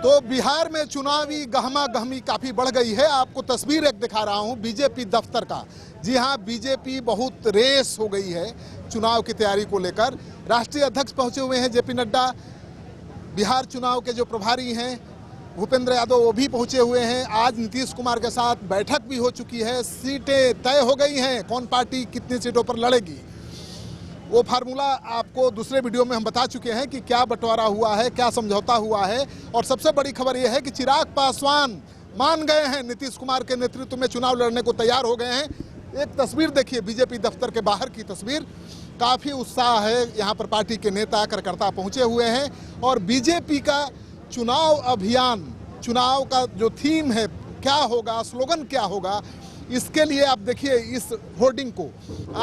तो बिहार में चुनावी गहमा गहमी काफ़ी बढ़ गई है। आपको तस्वीर एक दिखा रहा हूं बीजेपी दफ्तर का। जी हां, बीजेपी बहुत रेस हो गई है चुनाव की तैयारी को लेकर। राष्ट्रीय अध्यक्ष पहुंचे हुए हैं जेपी नड्डा। बिहार चुनाव के जो प्रभारी हैं भूपेंद्र यादव वो भी पहुंचे हुए हैं। आज नीतीश कुमार के साथ बैठक भी हो चुकी है। सीटें तय हो गई हैं, कौन पार्टी कितनी सीटों पर लड़ेगी वो फार्मूला आपको दूसरे वीडियो में हम बता चुके हैं कि क्या बंटवारा हुआ है, क्या समझौता हुआ है। और सबसे बड़ी खबर यह है कि चिराग पासवान मान गए हैं, नीतीश कुमार के नेतृत्व में चुनाव लड़ने को तैयार हो गए हैं। एक तस्वीर देखिए बीजेपी दफ्तर के बाहर की तस्वीर, काफ़ी उत्साह है। यहाँ पर पार्टी के नेता कार्यकर्ता पहुँचे हुए हैं और बीजेपी का चुनाव अभियान, चुनाव का जो थीम है क्या होगा, स्लोगन क्या होगा, इसके लिए आप देखिए इस होर्डिंग को,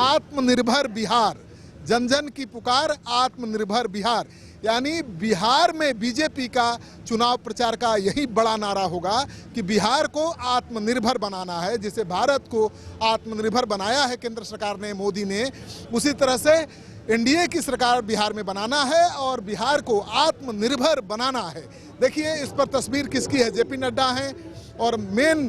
आत्मनिर्भर बिहार, जन जन की पुकार आत्मनिर्भर बिहार। यानी बिहार में बीजेपी का चुनाव प्रचार का यही बड़ा नारा होगा कि बिहार को आत्मनिर्भर बनाना है। जिसे भारत को आत्मनिर्भर बनाया है केंद्र सरकार ने, मोदी ने, उसी तरह से एनडीए की सरकार बिहार में बनाना है और बिहार को आत्मनिर्भर बनाना है। देखिए इस पर तस्वीर किसकी है, जेपी नड्डा हैं और मेन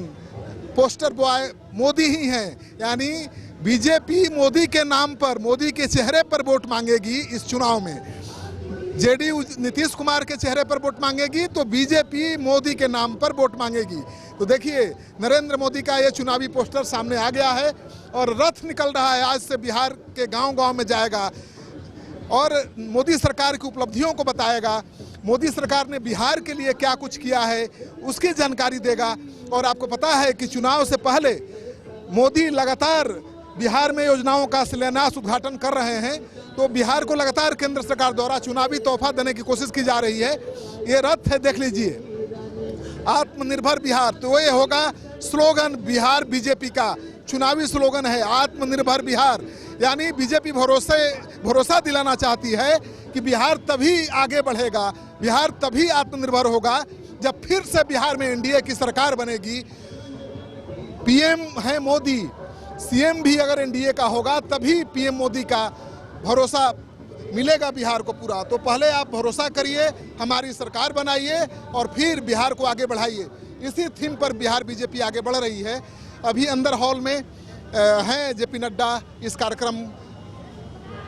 पोस्टर बॉय मोदी ही हैं। यानी बीजेपी मोदी के नाम पर, मोदी के चेहरे पर वोट मांगेगी इस चुनाव में। जेडीयू नीतीश कुमार के चेहरे पर वोट मांगेगी तो बीजेपी मोदी के नाम पर वोट मांगेगी। तो देखिए नरेंद्र मोदी का ये चुनावी पोस्टर सामने आ गया है और रथ निकल रहा है, आज से बिहार के गांव-गांव में जाएगा और मोदी सरकार की उपलब्धियों को बताएगा। मोदी सरकार ने बिहार के लिए क्या कुछ किया है उसकी जानकारी देगा। और आपको पता है कि चुनाव से पहले मोदी लगातार बिहार में योजनाओं का शिलान्यास उद्घाटन कर रहे हैं। तो बिहार को लगातार केंद्र सरकार द्वारा चुनावी तोहफा देने की कोशिश की जा रही है। ये रथ है, देख लीजिए, आत्मनिर्भर बिहार। तो ये होगा स्लोगन बिहार बीजेपी का चुनावी स्लोगन है, आत्मनिर्भर बिहार। यानी बीजेपी भरोसा दिलाना चाहती है कि बिहार तभी आगे बढ़ेगा, बिहार तभी आत्मनिर्भर होगा जब फिर से बिहार में एनडीए की सरकार बनेगी। पीएम है मोदी, सीएम भी अगर एनडीए का होगा तभी पीएम मोदी का भरोसा मिलेगा बिहार को पूरा। तो पहले आप भरोसा करिए, हमारी सरकार बनाइए और फिर बिहार को आगे बढ़ाइए। इसी थीम पर बिहार बीजेपी आगे बढ़ रही है। अभी अंदर हॉल में हैं जेपी नड्डा, इस कार्यक्रम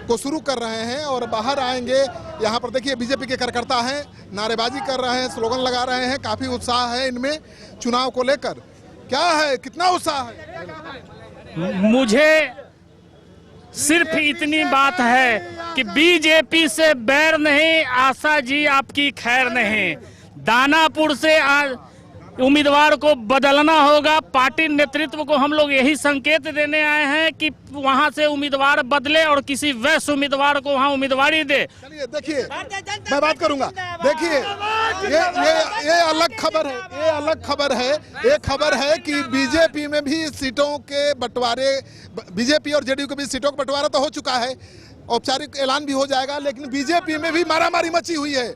को शुरू कर रहे हैं और बाहर आएंगे। यहाँ पर देखिए बीजेपी के कार्यकर्ता हैं, नारेबाजी कर रहे हैं, स्लोगन लगा रहे हैं। काफ़ी उत्साह है इनमें चुनाव को लेकर। क्या है, कितना उत्साह है? मुझे सिर्फ इतनी बात है कि बीजेपी से बैर नहीं, आशा जी आपकी खैर नहीं। दानापुर से आज उम्मीदवार को बदलना होगा। पार्टी नेतृत्व को हम लोग यही संकेत देने आए हैं कि वहां से उम्मीदवार बदले और किसी वैश्य उम्मीदवार को वहां उम्मीदवारी दे। चलिए देखिए, मैं बात करूंगा। देखिए ये अलग खबर है, ये अलग खबर है। ये खबर है कि बीजेपी में भी सीटों के बंटवारे, बीजेपी और जेडीयू के बीच सीटों का बंटवारा तो हो चुका है, औपचारिक ऐलान भी हो जाएगा, लेकिन बीजेपी में भी मारामारी मची हुई है।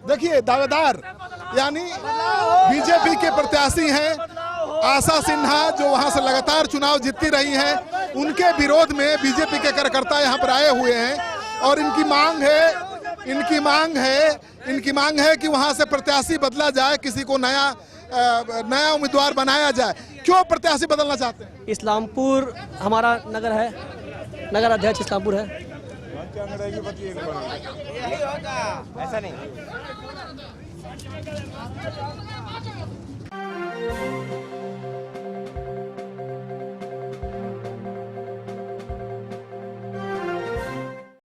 देखिए दावेदार यानी बीजेपी के प्रत्याशी हैं आशा सिन्हा, जो वहां से लगातार चुनाव जीतती रही हैं, उनके विरोध में बीजेपी के कार्यकर्ता यहां पर आए हुए हैं और इनकी मांग है कि वहां से प्रत्याशी बदला जाए, किसी को नया उम्मीदवार बनाया जाए। क्यों प्रत्याशी बदलना चाहते हैं? इस्लामपुर हमारा नगर है, नगर अध्यक्ष इस्लामपुर है। ऐसा नहीं